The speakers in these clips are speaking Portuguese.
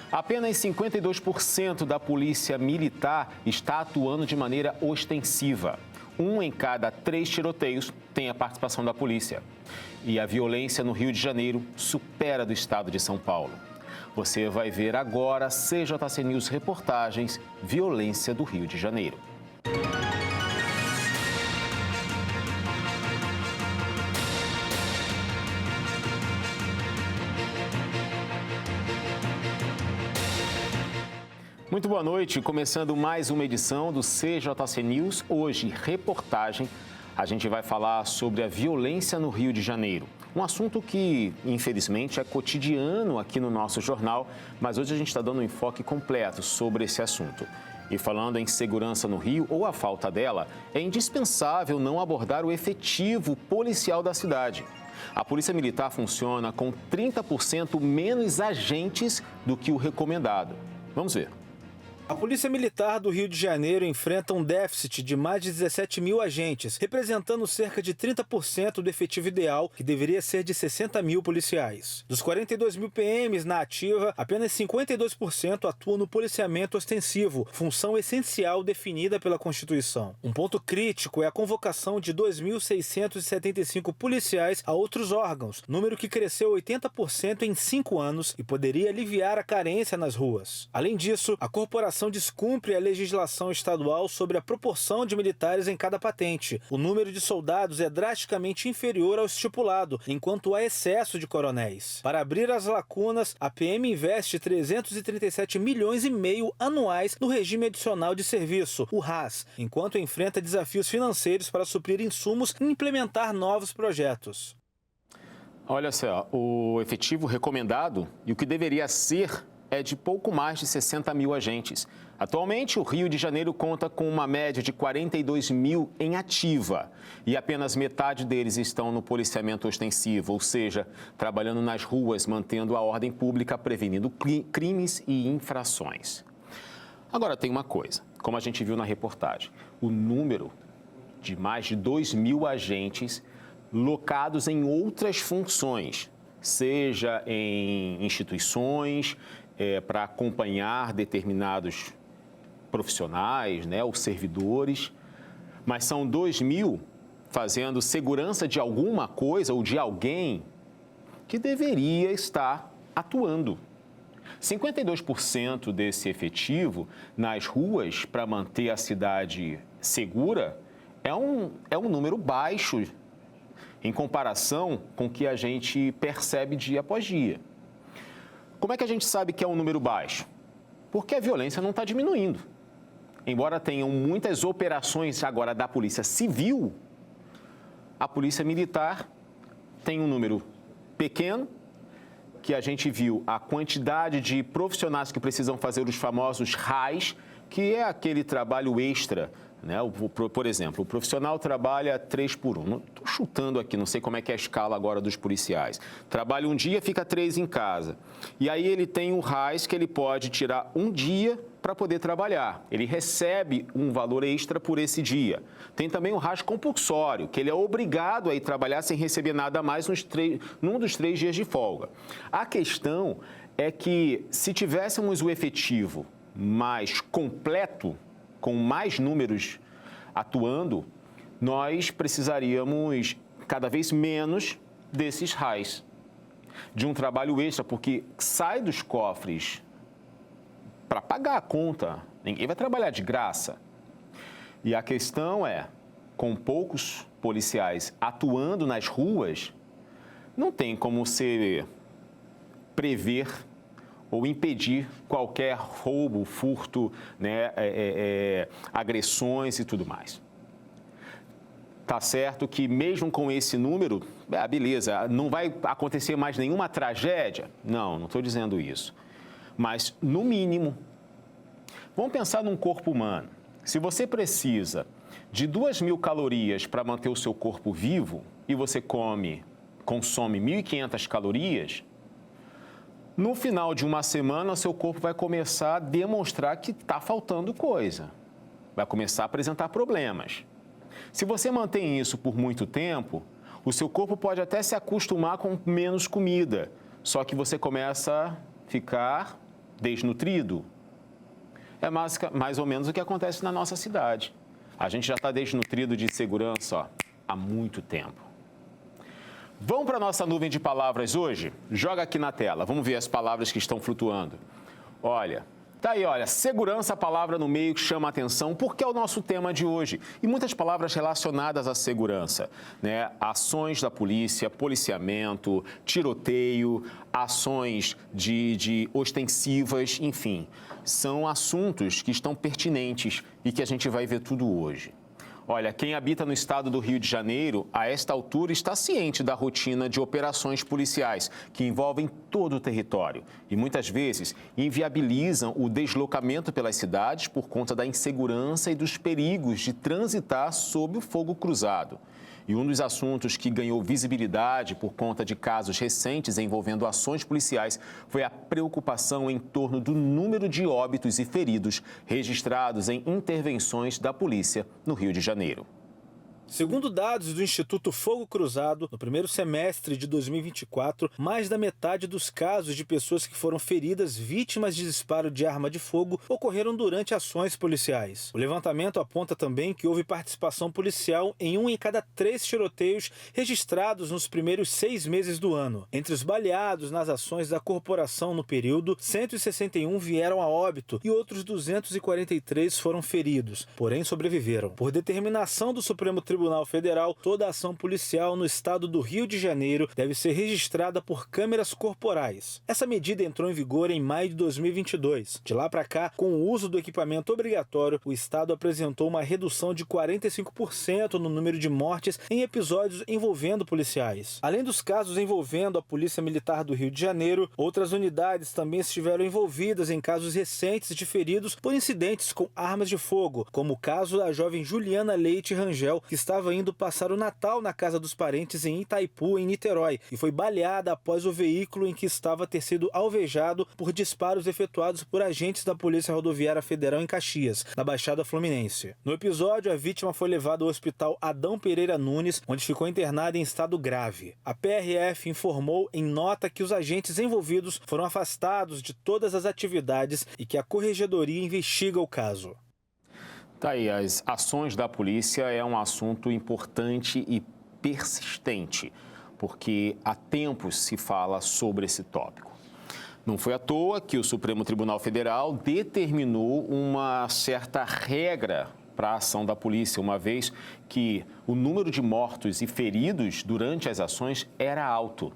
Apenas 52% da polícia militar está atuando de maneira ostensiva. 1 em cada 3 tiroteios tem a participação da polícia. E a violência no Rio de Janeiro supera a do estado de São Paulo. Você vai ver agora CJC News Reportagens Violência do Rio de Janeiro. Muito boa noite, começando mais uma edição do CJC News. Hoje, reportagem, a gente vai falar sobre a violência no Rio de Janeiro. Um assunto que, infelizmente, é cotidiano aqui no nosso jornal, mas hoje a gente está dando um enfoque completo sobre esse assunto. E falando em segurança no Rio, ou a falta dela, é indispensável não abordar o efetivo policial da cidade. A Polícia Militar funciona com 30% menos agentes do que o recomendado. Vamos ver. A Polícia Militar do Rio de Janeiro enfrenta um déficit de mais de 17 mil agentes, representando cerca de 30% do efetivo ideal, que deveria ser de 60 mil policiais. Dos 42 mil PMs na ativa, apenas 52% atuam no policiamento ostensivo, função essencial definida pela Constituição. Um ponto crítico é a convocação de 2.675 policiais a outros órgãos, número que cresceu 80% em 5 anos e poderia aliviar a carência nas ruas. Além disso, a corporação descumpre a legislação estadual sobre a proporção de militares em cada patente. O número de soldados é drasticamente inferior ao estipulado, enquanto há excesso de coronéis. Para abrir as lacunas, a PM investe 337 milhões e meio anuais no regime adicional de serviço, o RAS, enquanto enfrenta desafios financeiros para suprir insumos e implementar novos projetos. Olha só, o efetivo recomendado e o que deveria ser é de pouco mais de 60 mil agentes. Atualmente, o Rio de Janeiro conta com uma média de 42 mil em ativa e apenas metade deles estão no policiamento ostensivo, ou seja, trabalhando nas ruas, mantendo a ordem pública, prevenindo crimes e infrações. Agora, tem uma coisa, como a gente viu na reportagem, o número de mais de 2 mil agentes locados em outras funções, seja em instituições, para acompanhar determinados profissionais, ou servidores, mas são 2 mil fazendo segurança de alguma coisa ou de alguém que deveria estar atuando. 52% desse efetivo nas ruas para manter a cidade segura é um número baixo em comparação com o que a gente percebe dia após dia. Como é que a gente sabe que é um número baixo? Porque a violência não está diminuindo. Embora tenham muitas operações agora da Polícia Civil, a Polícia Militar tem um número pequeno, que a gente viu a quantidade de profissionais que precisam fazer os famosos RAIs, que é aquele trabalho extra. Por exemplo, o profissional trabalha 3 por 1. Estou chutando aqui, não sei como é que é a escala agora dos policiais. Trabalha um dia, fica 3 em casa. E aí ele tem um RAIS que ele pode tirar um dia para poder trabalhar. Ele recebe um valor extra por esse dia. Tem também o RAIS compulsório, que ele é obrigado a ir trabalhar sem receber nada mais num dos 3 dias de folga. A questão é que se tivéssemos o efetivo mais completo, com mais números atuando, nós precisaríamos cada vez menos desses RAIs, de um trabalho extra, porque sai dos cofres para pagar a conta, ninguém vai trabalhar de graça. E a questão é, com poucos policiais atuando nas ruas, não tem como se prever ou impedir qualquer roubo, furto, agressões e tudo mais. Tá certo que mesmo com esse número, beleza, não vai acontecer mais nenhuma tragédia? Não estou dizendo isso. Mas, no mínimo, vamos pensar num corpo humano. Se você precisa de 2.000 calorias para manter o seu corpo vivo e você consome 1.500 calorias, no final de uma semana, seu corpo vai começar a demonstrar que está faltando coisa. Vai começar a apresentar problemas. Se você mantém isso por muito tempo, o seu corpo pode até se acostumar com menos comida. Só que você começa a ficar desnutrido? É mais ou menos o que acontece na nossa cidade. A gente já está desnutrido de segurança, há muito tempo. Vamos para a nossa nuvem de palavras hoje? Joga aqui na tela, vamos ver as palavras que estão flutuando. Olha, tá aí, olha, segurança, a palavra no meio que chama a atenção, porque é o nosso tema de hoje. E muitas palavras relacionadas à segurança, né? Ações da polícia, policiamento, tiroteio, ações de ostensivas, enfim. São assuntos que estão pertinentes e que a gente vai ver tudo hoje. Olha, quem habita no estado do Rio de Janeiro, a esta altura, está ciente da rotina de operações policiais, que envolvem todo o território e, muitas vezes, inviabilizam o deslocamento pelas cidades por conta da insegurança e dos perigos de transitar sob o fogo cruzado. E um dos assuntos que ganhou visibilidade por conta de casos recentes envolvendo ações policiais foi a preocupação em torno do número de óbitos e feridos registrados em intervenções da polícia no Rio de Janeiro. Segundo dados do Instituto Fogo Cruzado, no primeiro semestre de 2024, mais da metade dos casos de pessoas que foram feridas vítimas de disparo de arma de fogo ocorreram durante ações policiais. O levantamento aponta também que houve participação policial em 1 em cada 3 tiroteios registrados nos primeiros 6 meses do ano. Entre os baleados nas ações da corporação no período, 161 vieram a óbito e outros 243 foram feridos, porém sobreviveram. Por determinação do Supremo Tribunal Federal, toda ação policial no estado do Rio de Janeiro deve ser registrada por câmeras corporais. Essa medida entrou em vigor em maio de 2022. De lá para cá, com o uso do equipamento obrigatório, o estado apresentou uma redução de 45% no número de mortes em episódios envolvendo policiais. Além dos casos envolvendo a Polícia Militar do Rio de Janeiro, outras unidades também estiveram envolvidas em casos recentes de feridos por incidentes com armas de fogo, como o caso da jovem Juliana Leite Rangel, que estava indo passar o Natal na casa dos parentes em Itaipu, em Niterói, e foi baleada após o veículo em que estava ter sido alvejado por disparos efetuados por agentes da Polícia Rodoviária Federal em Caxias, na Baixada Fluminense. No episódio, a vítima foi levada ao Hospital Adão Pereira Nunes, onde ficou internada em estado grave. A PRF informou em nota que os agentes envolvidos foram afastados de todas as atividades e que a Corregedoria investiga o caso. Tá aí, as ações da polícia é um assunto importante e persistente, porque há tempos se fala sobre esse tópico. Não foi à toa que o Supremo Tribunal Federal determinou uma certa regra para a ação da polícia, uma vez que o número de mortos e feridos durante as ações era alto.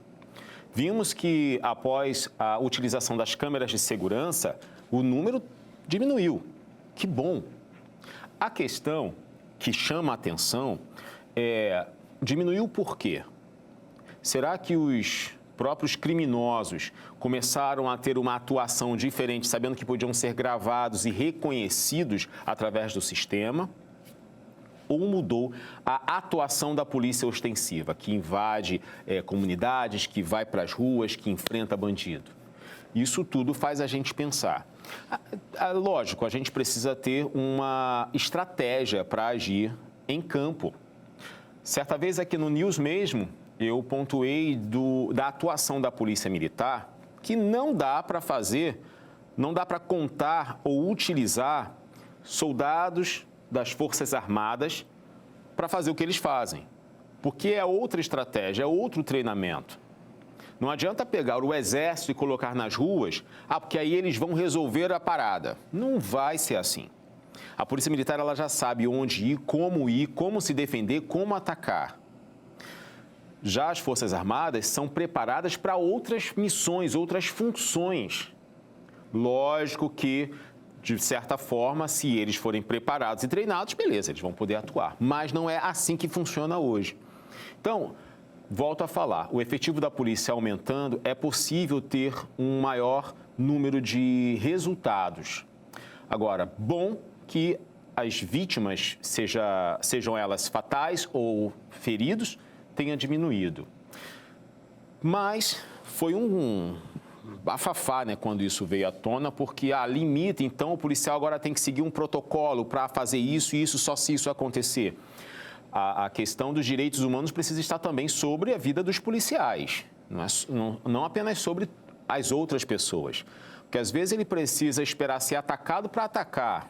Vimos que, após a utilização das câmeras de segurança, o número diminuiu. Que bom! A questão que chama a atenção é, diminuiu por quê? Será que os próprios criminosos começaram a ter uma atuação diferente, sabendo que podiam ser gravados e reconhecidos através do sistema? Ou mudou a atuação da polícia ostensiva, que invade comunidades, que vai para as ruas, que enfrenta bandido? Isso tudo faz a gente pensar. Lógico, a gente precisa ter uma estratégia para agir em campo. Certa vez aqui no News mesmo, eu pontuei da atuação da Polícia Militar, que não dá para fazer, não dá para contar ou utilizar soldados das Forças Armadas para fazer o que eles fazem. Porque é outra estratégia, é outro treinamento. Não adianta pegar o exército e colocar nas ruas, porque aí eles vão resolver a parada. Não vai ser assim. A Polícia Militar ela já sabe onde ir, como se defender, como atacar. Já as Forças Armadas são preparadas para outras missões, outras funções. Lógico que, de certa forma, se eles forem preparados e treinados, beleza, eles vão poder atuar. Mas não é assim que funciona hoje. Então, volto a falar, o efetivo da polícia aumentando, é possível ter um maior número de resultados. Agora, bom que as vítimas, sejam elas fatais ou feridos, tenha diminuído. Mas foi um bafafá, né, quando isso veio à tona, porque limita, então o policial agora tem que seguir um protocolo para fazer isso e isso só se isso acontecer. A questão dos direitos humanos precisa estar também sobre a vida dos policiais, não apenas sobre as outras pessoas. que às vezes ele precisa esperar ser atacado para atacar,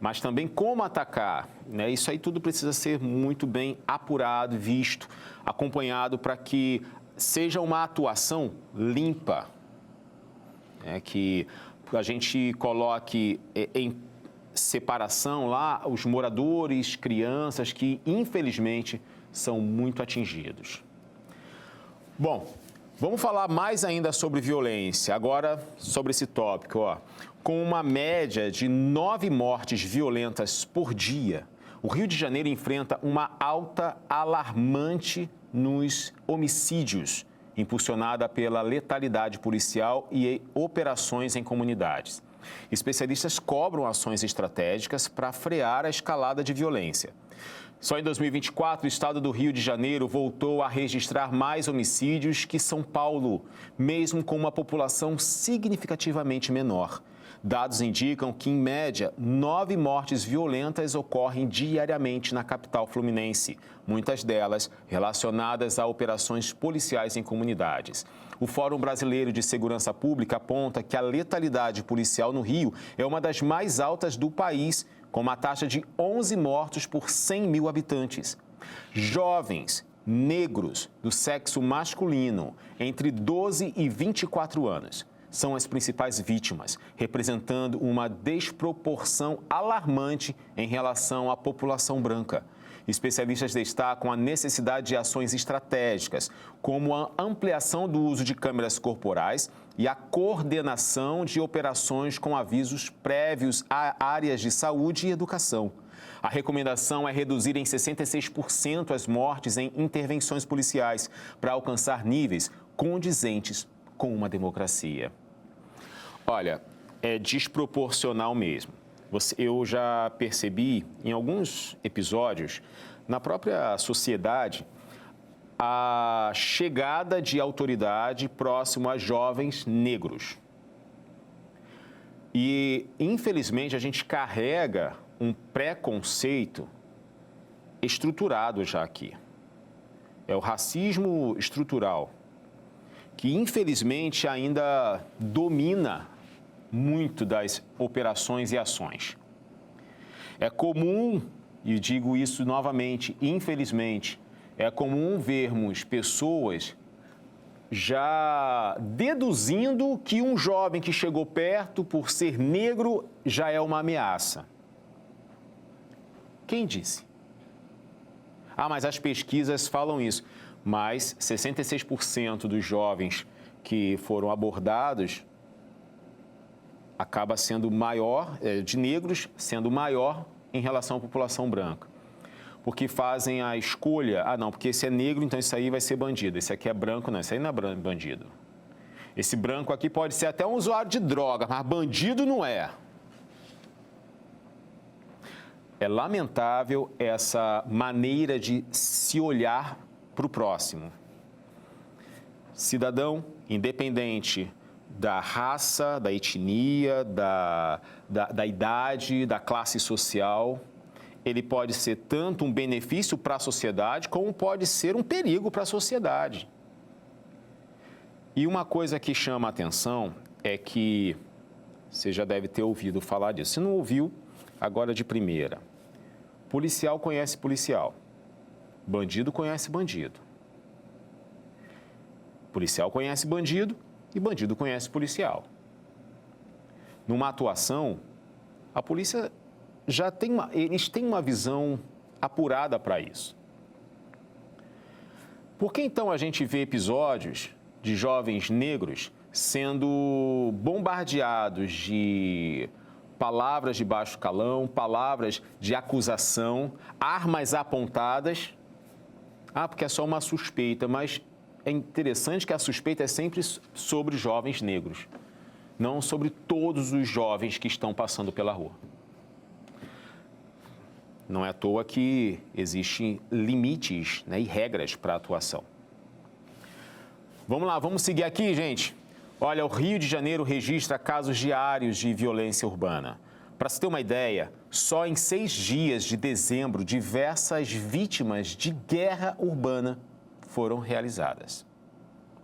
mas também como atacar, né? Isso aí tudo precisa ser muito bem apurado, visto, acompanhado para que seja uma atuação limpa, né? Que a gente coloque em separação lá os moradores, crianças que infelizmente são muito atingidos. Bom, vamos falar mais ainda sobre violência, agora sobre esse tópico, ó. Com uma média de 9 mortes violentas por dia, o Rio de Janeiro enfrenta uma alta alarmante nos homicídios, impulsionada pela letalidade policial e operações em comunidades. Especialistas cobram ações estratégicas para frear a escalada de violência. Só em 2024, o estado do Rio de Janeiro voltou a registrar mais homicídios que São Paulo, mesmo com uma população significativamente menor. Dados indicam que, em média, 9 mortes violentas ocorrem diariamente na capital fluminense, muitas delas relacionadas a operações policiais em comunidades. O Fórum Brasileiro de Segurança Pública aponta que a letalidade policial no Rio é uma das mais altas do país, com uma taxa de 11 mortos por 100 mil habitantes. Jovens, negros, do sexo masculino, entre 12 e 24 anos, são as principais vítimas, representando uma desproporção alarmante em relação à população branca. Especialistas destacam a necessidade de ações estratégicas, como a ampliação do uso de câmeras corporais e a coordenação de operações com avisos prévios a áreas de saúde e educação. A recomendação é reduzir em 66% as mortes em intervenções policiais, para alcançar níveis condizentes com uma democracia. Olha, é desproporcional mesmo. Eu já percebi em alguns episódios, na própria sociedade, a chegada de autoridade próximo a jovens negros. E, infelizmente, a gente carrega um preconceito estruturado já aqui. É o racismo estrutural, que, infelizmente, ainda domina muito das operações e ações. É comum, e digo isso novamente, infelizmente, é comum vermos pessoas já deduzindo que um jovem que chegou perto por ser negro já é uma ameaça. Quem disse? Ah, mas as pesquisas falam isso. Mas 66% dos jovens que foram abordados acaba sendo maior, de negros, sendo maior em relação à população branca. Porque fazem a escolha, não, porque esse é negro, então isso aí vai ser bandido. Esse aqui é branco, não, esse aí não é bandido. Esse branco aqui pode ser até um usuário de droga, mas bandido não é. É lamentável essa maneira de se olhar para o próximo. Cidadão, independente da raça, da etnia, da idade, da classe social, ele pode ser tanto um benefício para a sociedade, como pode ser um perigo para a sociedade. E uma coisa que chama a atenção é que você já deve ter ouvido falar disso. Se não ouviu, agora de primeira. Policial conhece policial. Bandido conhece bandido. Policial conhece bandido e bandido conhece policial. Numa atuação, a polícia já tem eles têm uma visão apurada para isso. Por que então a gente vê episódios de jovens negros sendo bombardeados de palavras de baixo calão, palavras de acusação, armas apontadas? Porque é só uma suspeita, mas é interessante que a suspeita é sempre sobre jovens negros, não sobre todos os jovens que estão passando pela rua. Não é à toa que existem limites, né, e regras para a atuação. Vamos lá, vamos seguir aqui, gente. Olha, o Rio de Janeiro registra casos diários de violência urbana. Para se ter uma ideia, só em 6 dias de dezembro, diversas vítimas de guerra urbana foram realizadas.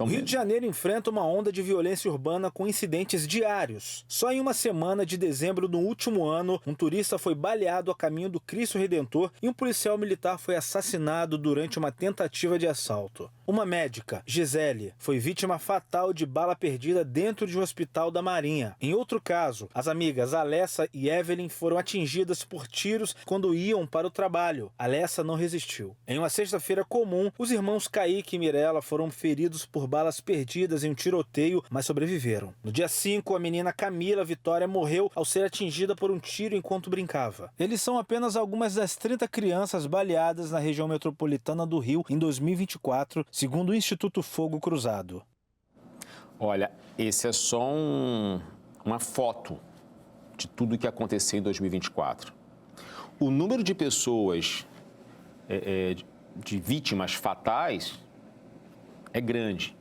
O Rio de Janeiro enfrenta uma onda de violência urbana com incidentes diários. Só em uma semana de dezembro do último ano, um turista foi baleado a caminho do Cristo Redentor e um policial militar foi assassinado durante uma tentativa de assalto. Uma médica, Gisele, foi vítima fatal de bala perdida dentro de um hospital da Marinha. Em outro caso, as amigas Alessa e Evelyn foram atingidas por tiros quando iam para o trabalho. Alessa não resistiu. Em uma sexta-feira comum, os irmãos Kaique e Mirella foram feridos por balas perdidas em um tiroteio, mas sobreviveram. No dia 5, a menina Camila Vitória morreu ao ser atingida por um tiro enquanto brincava. Eles são apenas algumas das 30 crianças baleadas na região metropolitana do Rio em 2024, segundo o Instituto Fogo Cruzado. Olha, esse é só uma foto de tudo que aconteceu em 2024. O número de pessoas, de vítimas fatais, é grande.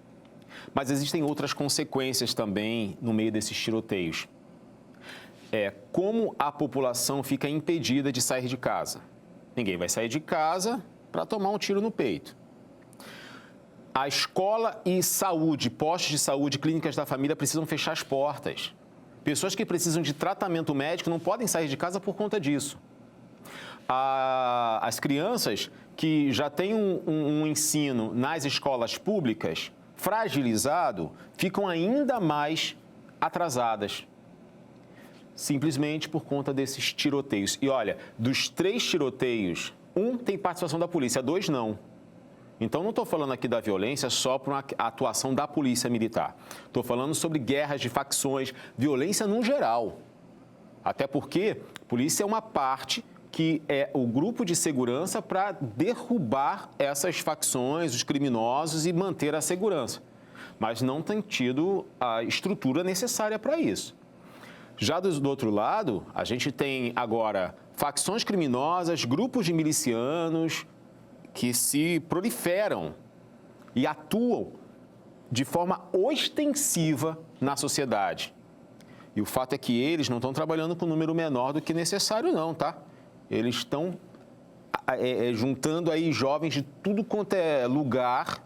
Mas existem outras consequências também no meio desses tiroteios. Como a população fica impedida de sair de casa. Ninguém vai sair de casa para tomar um tiro no peito. A escola e saúde, postos de saúde, clínicas da família precisam fechar as portas. Pessoas que precisam de tratamento médico não podem sair de casa por conta disso. As crianças que já têm um ensino nas escolas públicas fragilizado, ficam ainda mais atrasadas, simplesmente por conta desses tiroteios. E olha, dos 3 tiroteios, 1 tem participação da polícia, 2 não. Então, não estou falando aqui da violência só por uma atuação da polícia militar. Estou falando sobre guerras de facções, violência no geral. Até porque a polícia é uma parte que é o grupo de segurança para derrubar essas facções, os criminosos e manter a segurança. Mas não tem tido a estrutura necessária para isso. Já do outro lado, a gente tem agora facções criminosas, grupos de milicianos que se proliferam e atuam de forma ostensiva na sociedade. E o fato é que eles não estão trabalhando com um número menor do que necessário, não, tá? Eles estão juntando aí jovens de tudo quanto é lugar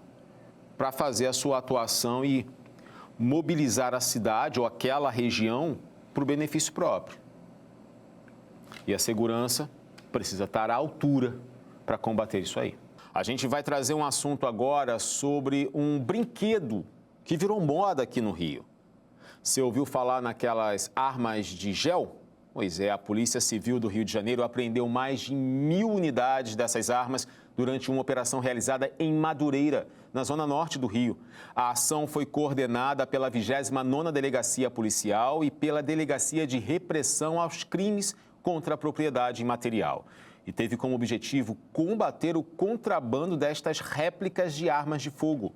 para fazer a sua atuação e mobilizar a cidade ou aquela região para o benefício próprio. E a segurança precisa estar à altura para combater isso aí. A gente vai trazer um assunto agora sobre um brinquedo que virou moda aqui no Rio. Você ouviu falar naquelas armas de gel? Pois é, a Polícia Civil do Rio de Janeiro apreendeu mais de 1.000 unidades dessas armas durante uma operação realizada em Madureira, na zona norte do Rio. A ação foi coordenada pela 29ª Delegacia Policial e pela Delegacia de Repressão aos Crimes contra a Propriedade Imaterial. E teve como objetivo combater o contrabando destas réplicas de armas de fogo.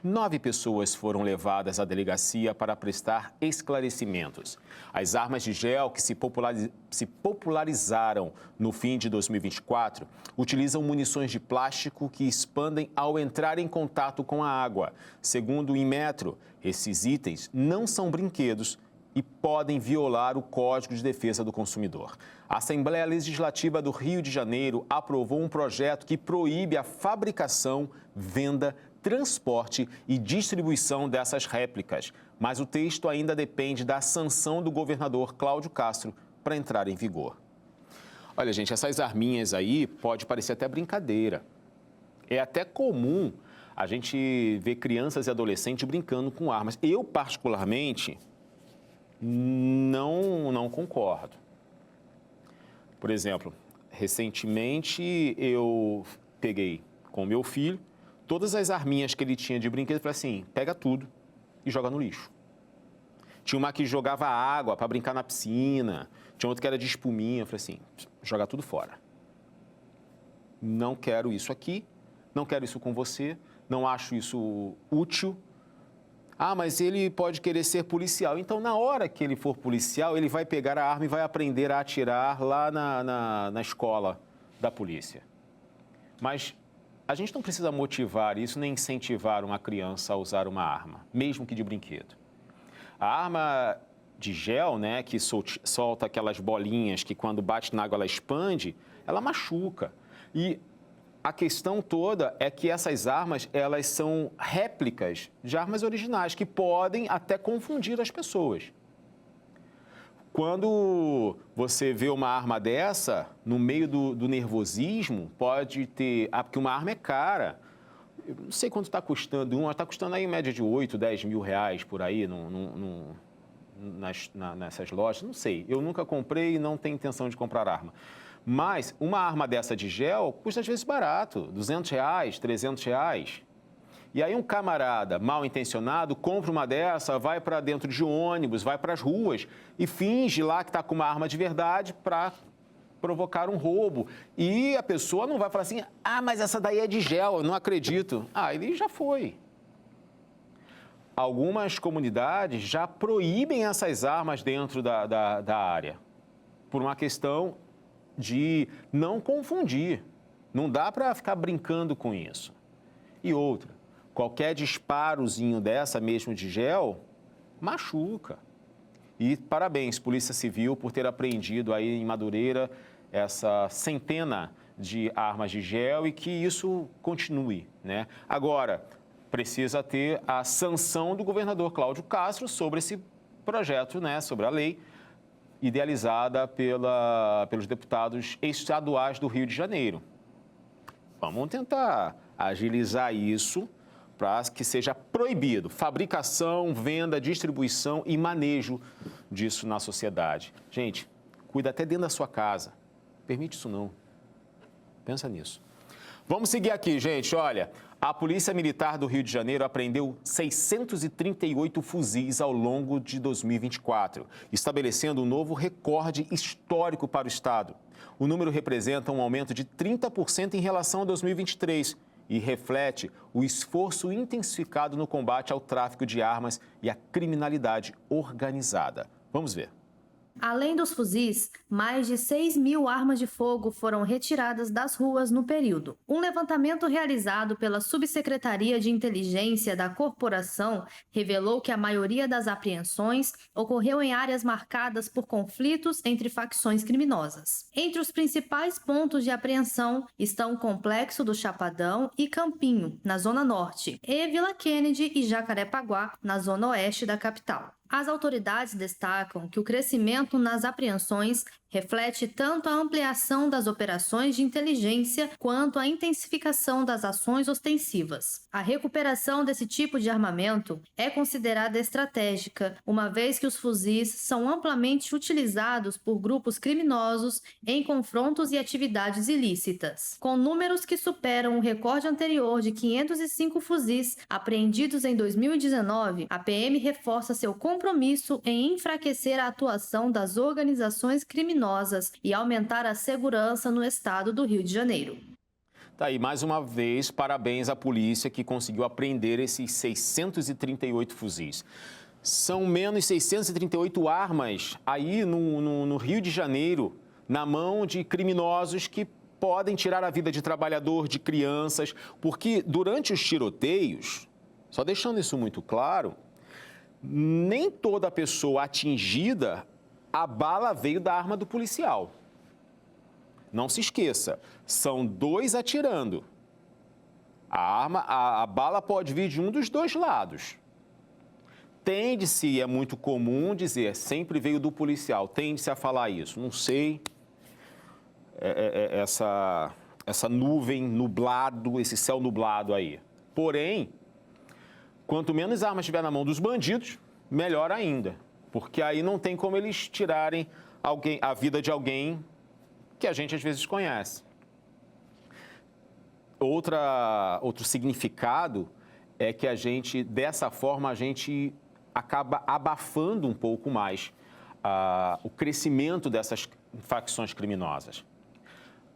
9 pessoas foram levadas à delegacia para prestar esclarecimentos. As armas de gel que se popularizaram no fim de 2024 utilizam munições de plástico que expandem ao entrar em contato com a água. Segundo o Inmetro, esses itens não são brinquedos e podem violar o Código de Defesa do Consumidor. A Assembleia Legislativa do Rio de Janeiro aprovou um projeto que proíbe a fabricação, venda, transporte e distribuição dessas réplicas, mas o texto ainda depende da sanção do governador Cláudio Castro para entrar em vigor. Olha, gente, essas arminhas aí pode parecer até brincadeira. É até comum a gente ver crianças e adolescentes brincando com armas. Eu, particularmente, não concordo. Por exemplo, recentemente eu peguei com meu filho todas as arminhas que ele tinha de brinquedo e falei assim, pega tudo e joga no lixo. Tinha uma que jogava água para brincar na piscina, tinha outra que era de espuminha, eu falei assim, joga tudo fora. Não quero isso aqui, não quero isso com você, não acho isso útil. Ah, mas ele pode querer ser policial. Então, na hora que ele for policial, ele vai pegar a arma e vai aprender a atirar lá na escola da polícia. Mas a gente não precisa motivar isso nem incentivar uma criança a usar uma arma, mesmo que de brinquedo. A arma de gel, né, que solta aquelas bolinhas que quando bate na água ela expande, ela machuca. E a questão toda é que essas armas, elas são réplicas de armas originais, que podem até confundir as pessoas. Quando você vê uma arma dessa, no meio do nervosismo, pode ter... porque uma arma é cara. Eu não sei quanto está custando uma, está custando aí em média de 8, 10 mil reais por aí nessas lojas, não sei. Eu nunca comprei e não tenho intenção de comprar arma. Mas uma arma dessa de gel custa às vezes barato, 200 reais, 300 reais. E aí um camarada mal intencionado compra uma dessa, vai para dentro de ônibus, vai para as ruas e finge lá que está com uma arma de verdade para provocar um roubo. E a pessoa não vai falar assim, mas essa daí é de gel, eu não acredito. Ele já foi. Algumas comunidades já proíbem essas armas dentro da área, por uma questão de não confundir. Não dá para ficar brincando com isso. E outra, qualquer disparozinho dessa mesmo de gel, machuca. E parabéns, Polícia Civil, por ter apreendido aí em Madureira essa centena de armas de gel e que isso continue, né? Agora, precisa ter a sanção do governador Cláudio Castro sobre esse projeto, né, sobre a lei idealizada pelos deputados estaduais do Rio de Janeiro. Vamos tentar agilizar isso para que seja proibido fabricação, venda, distribuição e manejo disso na sociedade. Gente, cuida até dentro da sua casa. Permite isso não. Pensa nisso. Vamos seguir aqui, gente. Olha, a Polícia Militar do Rio de Janeiro apreendeu 638 fuzis ao longo de 2024, estabelecendo um novo recorde histórico para o Estado. O número representa um aumento de 30% em relação a 2023 e reflete o esforço intensificado no combate ao tráfico de armas e à criminalidade organizada. Vamos ver. Além dos fuzis, mais de 6.000 armas de fogo foram retiradas das ruas no período. Um levantamento realizado pela Subsecretaria de Inteligência da Corporação revelou que a maioria das apreensões ocorreu em áreas marcadas por conflitos entre facções criminosas. Entre os principais pontos de apreensão estão o Complexo do Chapadão e Campinho, na Zona Norte, e Vila Kennedy e Jacarepaguá, na Zona Oeste da capital. As autoridades destacam que o crescimento nas apreensões reflete tanto a ampliação das operações de inteligência quanto a intensificação das ações ostensivas. A recuperação desse tipo de armamento é considerada estratégica, uma vez que os fuzis são amplamente utilizados por grupos criminosos em confrontos e atividades ilícitas. Com números que superam o recorde anterior de 505 fuzis apreendidos em 2019, a PM reforça seu compromisso em enfraquecer a atuação das organizações criminosas e aumentar a segurança no estado do Rio de Janeiro. Tá aí, mais uma vez, parabéns à polícia que conseguiu apreender esses 638 fuzis. São menos 638 armas aí no Rio de Janeiro, na mão de criminosos que podem tirar a vida de trabalhador, de crianças, porque durante os tiroteios, só deixando isso muito claro, nem toda pessoa atingida, a bala veio da arma do policial. Não se esqueça, são dois atirando. A bala pode vir de um dos dois lados. Tende-se, é muito comum dizer, sempre veio do policial. Tende-se a falar isso. Não sei, essa nuvem nublado, esse céu nublado aí. Porém, quanto menos armas tiver na mão dos bandidos, melhor ainda. Porque aí não tem como eles tirarem a vida de alguém que a gente às vezes conhece. Outro significado é que dessa forma, a gente acaba abafando um pouco mais o crescimento dessas facções criminosas.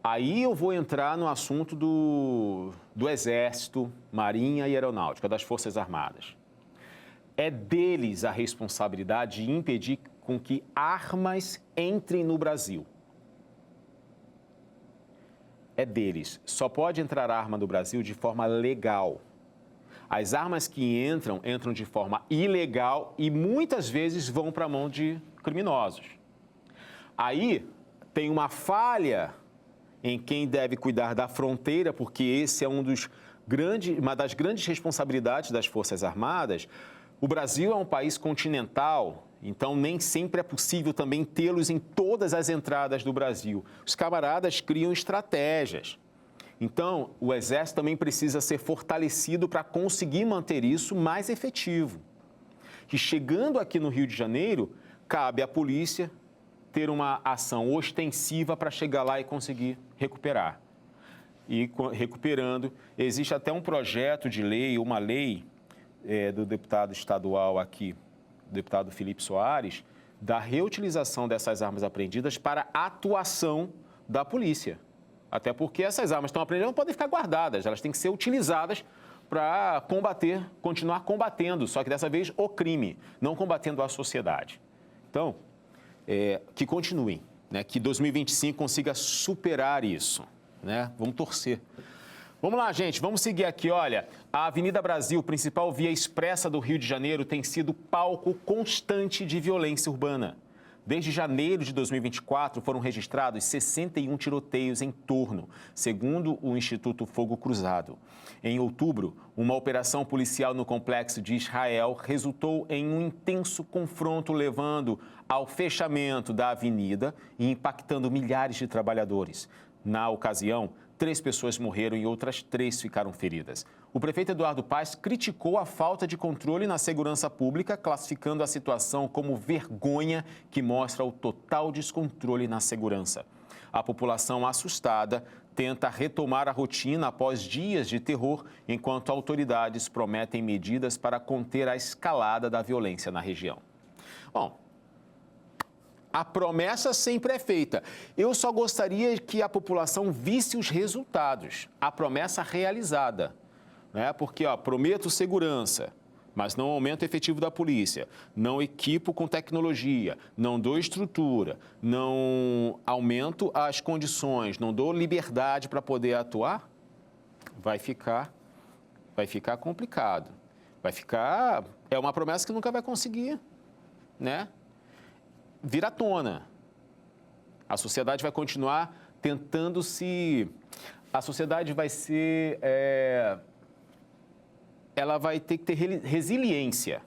Aí eu vou entrar no assunto do Exército, Marinha e Aeronáutica, das Forças Armadas. É deles a responsabilidade de impedir com que armas entrem no Brasil. É deles. Só pode entrar arma no Brasil de forma legal. As armas que entram de forma ilegal e muitas vezes vão para a mão de criminosos. Aí tem uma falha em quem deve cuidar da fronteira, porque esse é uma das grandes responsabilidades das Forças Armadas. O Brasil é um país continental, então nem sempre é possível também tê-los em todas as entradas do Brasil. Os camaradas criam estratégias. Então, o Exército também precisa ser fortalecido para conseguir manter isso mais efetivo. Que chegando aqui no Rio de Janeiro, cabe à polícia ter uma ação ostensiva para chegar lá e conseguir recuperar. E recuperando, existe até um projeto de lei, uma lei do deputado estadual aqui, o deputado Felipe Soares, da reutilização dessas armas apreendidas para atuação da polícia. Até porque essas armas estão apreendidas não podem ficar guardadas, elas têm que ser utilizadas para combater, continuar combatendo, só que dessa vez o crime, não combatendo a sociedade. Então, que continuem, né? Que 2025 consiga superar isso, né? Vamos torcer. Vamos lá, gente, vamos seguir aqui. Olha, a Avenida Brasil, principal via expressa do Rio de Janeiro, tem sido palco constante de violência urbana. Desde janeiro de 2024, foram registrados 61 tiroteios em torno, segundo o Instituto Fogo Cruzado. Em outubro, uma operação policial no complexo de Israel resultou em um intenso confronto, levando ao fechamento da avenida e impactando milhares de trabalhadores. Na ocasião, 3 pessoas morreram e outras 3 ficaram feridas. O prefeito Eduardo Paes criticou a falta de controle na segurança pública, classificando a situação como vergonha que mostra o total descontrole na segurança. A população assustada tenta retomar a rotina após dias de terror, enquanto autoridades prometem medidas para conter a escalada da violência na região. Bom, a promessa sempre é feita. Eu só gostaria que a população visse os resultados, a promessa realizada. Né? Porque, prometo segurança, mas não aumento efetivo da polícia, não equipo com tecnologia, não dou estrutura, não aumento as condições, não dou liberdade para poder atuar, vai ficar complicado. É uma promessa que nunca vai conseguir, né? Vir à tona. A sociedade vai continuar tentando a sociedade vai ser... ela vai ter que ter resiliência.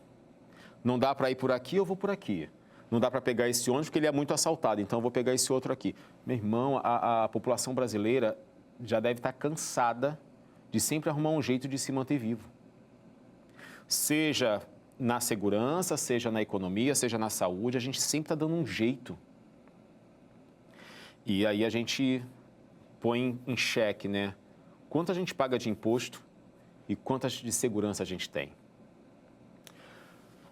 Não dá para ir por aqui, eu vou por aqui. Não dá para pegar esse ônibus porque ele é muito assaltado, então eu vou pegar esse outro aqui. Meu irmão, a população brasileira já deve estar cansada de sempre arrumar um jeito de se manter vivo. Seja na segurança, seja na economia, seja na saúde, a gente sempre está dando um jeito. E aí a gente põe em xeque, né? Quanto a gente paga de imposto e quantas de segurança a gente tem.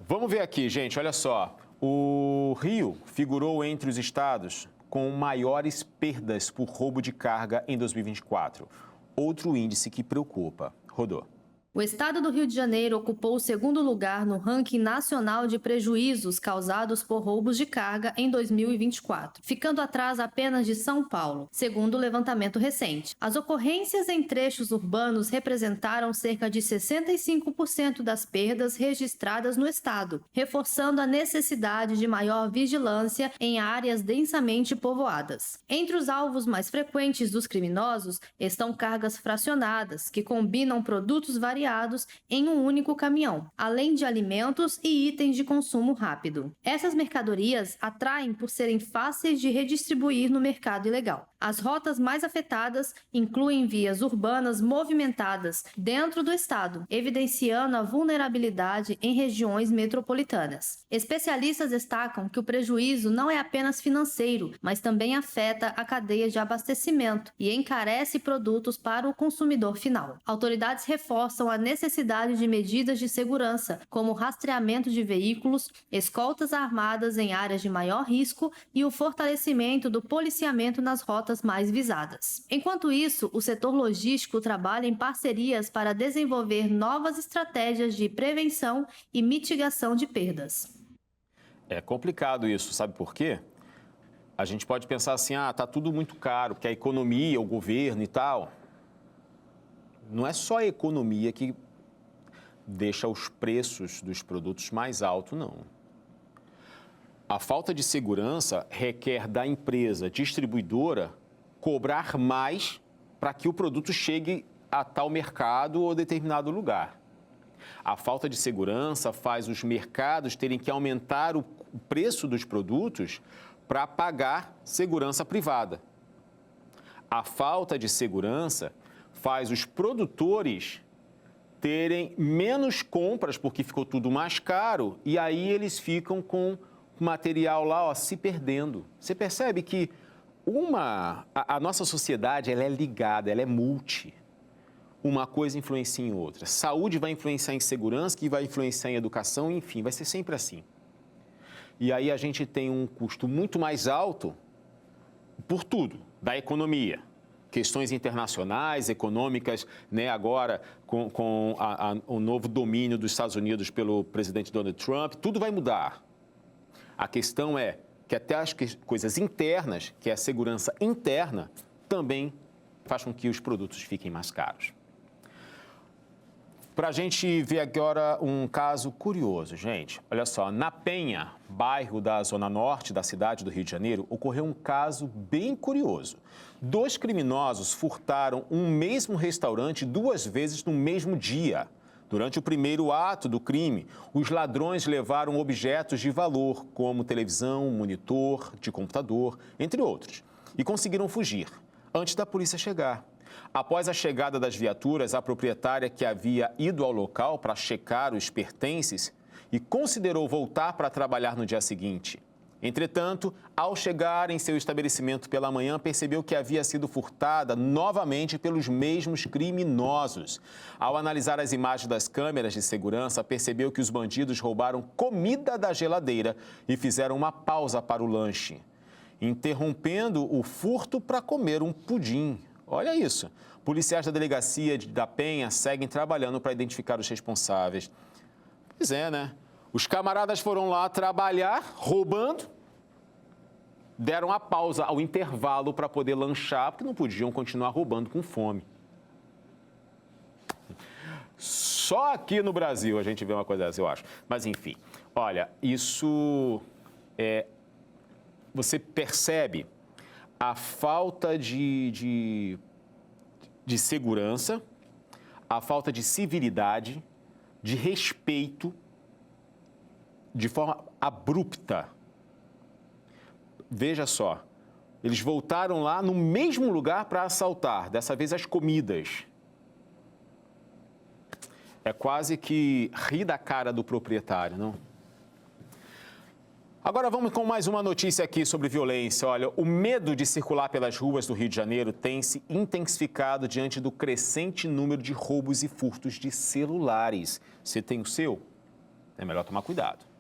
Vamos ver aqui, gente, olha só. O Rio figurou entre os estados com maiores perdas por roubo de carga em 2024. Outro índice que preocupa. Rodou. O estado do Rio de Janeiro ocupou o 2º lugar no ranking nacional de prejuízos causados por roubos de carga em 2024, ficando atrás apenas de São Paulo, segundo o levantamento recente. As ocorrências em trechos urbanos representaram cerca de 65% das perdas registradas no estado, reforçando a necessidade de maior vigilância em áreas densamente povoadas. Entre os alvos mais frequentes dos criminosos estão cargas fracionadas, que combinam produtos variados em um único caminhão, além de alimentos e itens de consumo rápido. Essas mercadorias atraem por serem fáceis de redistribuir no mercado ilegal. As rotas mais afetadas incluem vias urbanas movimentadas dentro do estado, evidenciando a vulnerabilidade em regiões metropolitanas. Especialistas destacam que o prejuízo não é apenas financeiro, mas também afeta a cadeia de abastecimento e encarece produtos para o consumidor final. Autoridades reforçam a necessidade de medidas de segurança, como rastreamento de veículos, escoltas armadas em áreas de maior risco e o fortalecimento do policiamento nas rotas mais visadas. Enquanto isso, o setor logístico trabalha em parcerias para desenvolver novas estratégias de prevenção e mitigação de perdas. É complicado isso, sabe por quê? A gente pode pensar assim, tá tudo muito caro, porque a economia, o governo e tal. Não é só a economia que deixa os preços dos produtos mais altos, não. A falta de segurança requer da empresa distribuidora cobrar mais para que o produto chegue a tal mercado ou determinado lugar. A falta de segurança faz os mercados terem que aumentar o preço dos produtos para pagar segurança privada. A falta de segurança faz os produtores terem menos compras porque ficou tudo mais caro e aí eles ficam com o material lá, ó, se perdendo. Você percebe que a nossa sociedade ela é ligada, ela é multi. Uma coisa influencia em outra. Saúde vai influenciar em segurança, que vai influenciar em educação, enfim, vai ser sempre assim. E aí a gente tem um custo muito mais alto por tudo, da economia. Questões internacionais, econômicas, né, agora com o novo domínio dos Estados Unidos pelo presidente Donald Trump, tudo vai mudar. A questão é que até as coisas internas, que é a segurança interna, também faz com que os produtos fiquem mais caros. Para a gente ver agora um caso curioso, gente. Olha só, na Penha, bairro da Zona Norte da cidade do Rio de Janeiro, ocorreu um caso bem curioso. 2 criminosos furtaram um mesmo restaurante 2 vezes no mesmo dia. Durante o primeiro ato do crime, os ladrões levaram objetos de valor, como televisão, monitor de computador, entre outros, e conseguiram fugir antes da polícia chegar. Após a chegada das viaturas, a proprietária que havia ido ao local para checar os pertences e considerou voltar para trabalhar no dia seguinte. Entretanto, ao chegar em seu estabelecimento pela manhã, percebeu que havia sido furtada novamente pelos mesmos criminosos. Ao analisar as imagens das câmeras de segurança, percebeu que os bandidos roubaram comida da geladeira e fizeram uma pausa para o lanche, interrompendo o furto para comer um pudim. Olha isso. Policiais da delegacia da Penha seguem trabalhando para identificar os responsáveis. Pois é, né? Os camaradas foram lá trabalhar, roubando, deram a pausa ao intervalo para poder lanchar, porque não podiam continuar roubando com fome. Só aqui no Brasil a gente vê uma coisa dessa, eu acho. Mas, enfim, olha, isso você percebe a falta de segurança, a falta de civilidade, de respeito, de forma abrupta. Veja só, eles voltaram lá no mesmo lugar para assaltar, dessa vez as comidas. É quase que rir da cara do proprietário, não? Agora vamos com mais uma notícia aqui sobre violência. Olha, o medo de circular pelas ruas do Rio de Janeiro tem se intensificado diante do crescente número de roubos e furtos de celulares. Você tem o seu? É melhor tomar cuidado.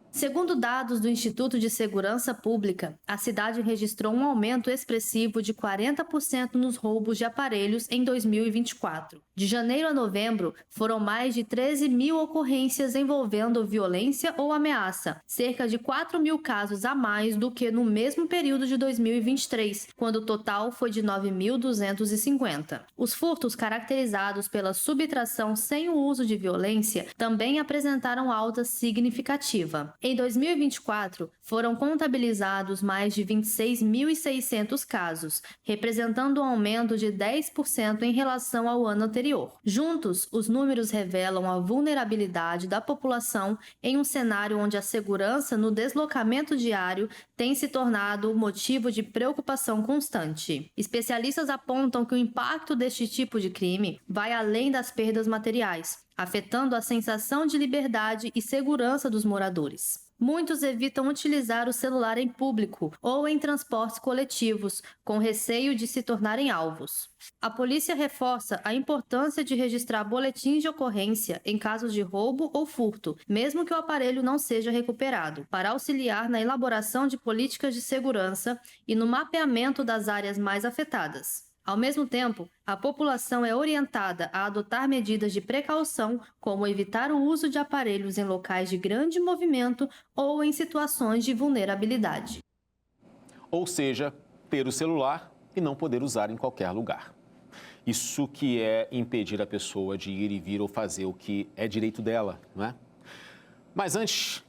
Segundo dados do Instituto de Segurança Pública, a cidade registrou um aumento expressivo de 40% nos roubos de aparelhos em 2024. De janeiro a novembro, foram mais de 13 mil ocorrências envolvendo violência ou ameaça, cerca de 4 mil casos a mais do que no mesmo período de 2023, quando o total foi de 9.250. Os furtos caracterizados pela subtração sem o uso de violência também apresentaram alta significativa. Em 2024, foram contabilizados mais de 26.600 casos, representando um aumento de 10% em relação ao ano anterior. Juntos, os números revelam a vulnerabilidade da população em um cenário onde a segurança no deslocamento diário tem se tornado motivo de preocupação constante. Especialistas apontam que o impacto deste tipo de crime vai além das perdas materiais, afetando a sensação de liberdade e segurança dos moradores. Muitos evitam utilizar o celular em público ou em transportes coletivos, com receio de se tornarem alvos. A polícia reforça a importância de registrar boletins de ocorrência em casos de roubo ou furto, mesmo que o aparelho não seja recuperado, para auxiliar na elaboração de políticas de segurança e no mapeamento das áreas mais afetadas. Ao mesmo tempo, a população é orientada a adotar medidas de precaução, como evitar o uso de aparelhos em locais de grande movimento ou em situações de vulnerabilidade. Ou seja, ter o celular e não poder usar em qualquer lugar. Isso que é impedir a pessoa de ir e vir ou fazer o que é direito dela, não é? Mas antes,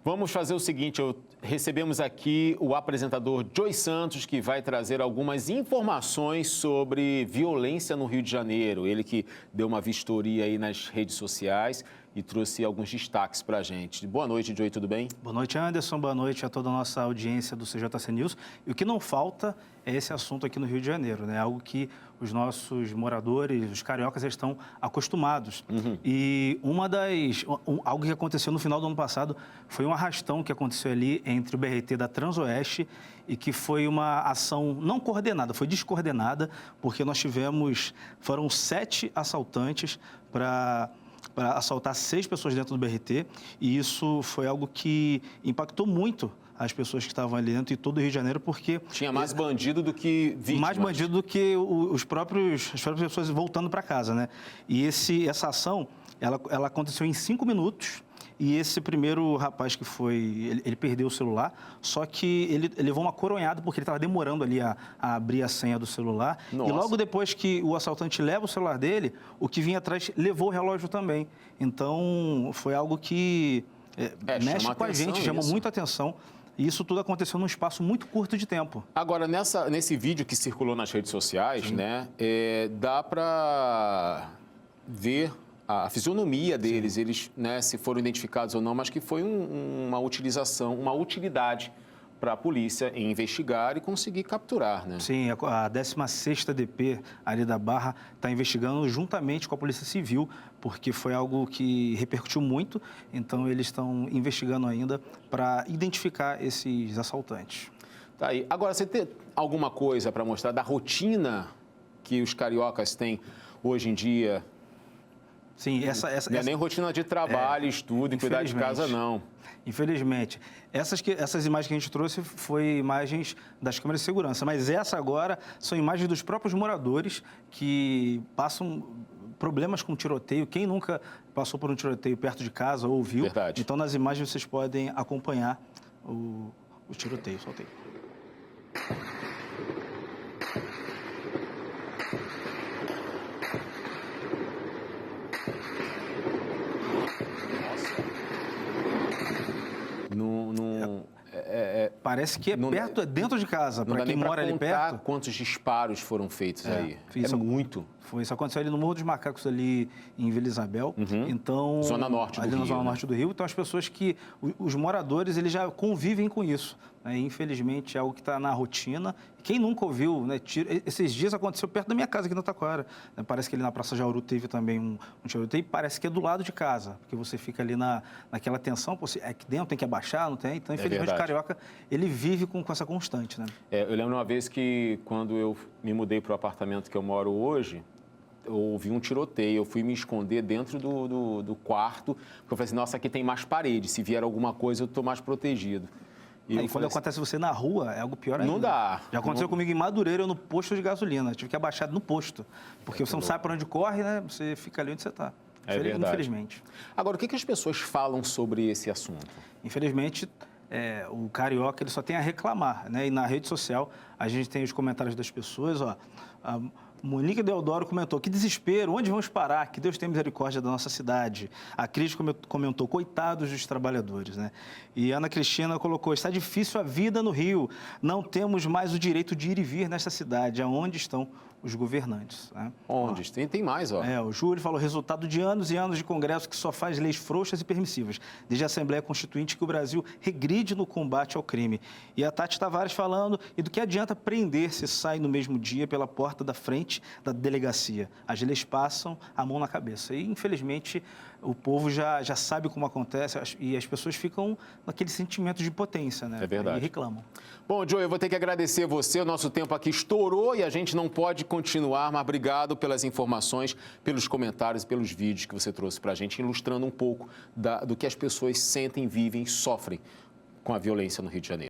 vamos fazer o seguinte, eu recebemos aqui o apresentador Joey Santos, que vai trazer algumas informações sobre violência no Rio de Janeiro. Ele que deu uma vistoria aí nas redes sociais e trouxe alguns destaques para a gente. Boa noite, Joey, tudo bem? Boa noite, Anderson. Boa noite a toda a nossa audiência do CJC News. E o que não falta é esse assunto aqui no Rio de Janeiro, né? Algo que os nossos moradores, os cariocas, estão acostumados. E algo que aconteceu no final do ano passado foi um arrastão que aconteceu ali entre o BRT da Transoeste e que foi uma ação não coordenada, foi descoordenada, porque foram 7 assaltantes para assaltar 6 pessoas dentro do BRT, e isso foi algo que impactou muito as pessoas que estavam ali dentro e todo o Rio de Janeiro, porque... Tinha mais bandido do que vítimas. Mais bandido do que as próprias pessoas voltando para casa, né? E essa ação, ela aconteceu em 5 minutos, e esse primeiro rapaz que foi, ele perdeu o celular, só que ele levou uma coronhada porque ele estava demorando ali a abrir a senha do celular. Nossa. E logo depois que o assaltante leva o celular dele, o que vinha atrás levou o relógio também. Então, foi algo que mexe com a gente, chama muita atenção. E isso tudo aconteceu num espaço muito curto de tempo. Agora, nesse vídeo que circulou nas redes sociais, né, dá para ver a fisionomia deles, sim, eles, né, se foram identificados ou não, mas que foi uma utilidade para a polícia em investigar e conseguir capturar, né? Sim, a 16ª DP ali da Barra está investigando juntamente com a Polícia Civil, porque foi algo que repercutiu muito, então eles estão investigando ainda para identificar esses assaltantes. Tá aí. Agora, você tem alguma coisa para mostrar da rotina que os cariocas têm hoje em dia? Sim, não é nem rotina de trabalho, estudo e cuidar de casa, não. Infelizmente. Essas imagens que a gente trouxe foi imagens das câmeras de segurança, mas essa agora são imagens dos próprios moradores que passam problemas com tiroteio. Quem nunca passou por um tiroteio perto de casa ou viu? Verdade. Então, nas imagens vocês podem acompanhar o tiroteio. Soltei. Parece que perto, é dentro de casa, para quem mora ali perto. Quantos disparos foram feitos aí? É muito. Isso aconteceu ali no Morro dos Macacos, ali em Vila Isabel. Então, Zona Norte do Rio. Ali na Zona Norte do Rio. Então, as pessoas os moradores, eles já convivem com isso. Né? Infelizmente, é algo que está na rotina. Quem nunca ouviu, né? Esses dias aconteceu perto da minha casa, aqui na Taquara. Né? Parece que ali na Praça Jauru teve também um tiroteio. Parece que é do lado de casa, porque você fica ali naquela tensão. Pô, é que dentro tem que abaixar, não tem? Então, infelizmente, o carioca, ele vive com essa constante, né? Eu lembro uma vez que, quando eu me mudei para o apartamento que eu moro hoje, eu ouvi um tiroteio, eu fui me esconder dentro do quarto, porque eu falei assim, nossa, aqui tem mais parede, se vier alguma coisa eu estou mais protegido. E quando acontece você na rua, é algo pior ainda. Não dá. Já aconteceu comigo em Madureira, no posto de gasolina. Eu tive que abaixar no posto, porque você não sabe para onde corre, né? Você fica ali onde você está. É verdade. Infelizmente. Agora, o que as pessoas falam sobre esse assunto? Infelizmente, o carioca ele só tem a reclamar, né? E na rede social, a gente tem os comentários das pessoas, ó. A Monique Deodoro comentou, que desespero, onde vamos parar? Que Deus tenha misericórdia da nossa cidade. A Cris comentou, coitados dos trabalhadores, né? E Ana Cristina colocou, está difícil a vida no Rio, não temos mais o direito de ir e vir nesta cidade, aonde estão os governantes. Né? Onde? Tem mais, ó. O Júlio falou, resultado de anos e anos de Congresso que só faz leis frouxas e permissivas, desde a Assembleia Constituinte que o Brasil regride no combate ao crime. E a Tati Tavares falando, e do que adianta prender se sai no mesmo dia pela porta da frente da delegacia? As leis passam a mão na cabeça. E, infelizmente, o povo já sabe como acontece e as pessoas ficam naquele sentimento de potência, né? É verdade. E reclamam. Bom, Joey, eu vou ter que agradecer você. O nosso tempo aqui estourou e a gente não pode continuar, mas obrigado pelas informações, pelos comentários e pelos vídeos que você trouxe para a gente, ilustrando um pouco do que as pessoas sentem, vivem e sofrem com a violência no Rio de Janeiro.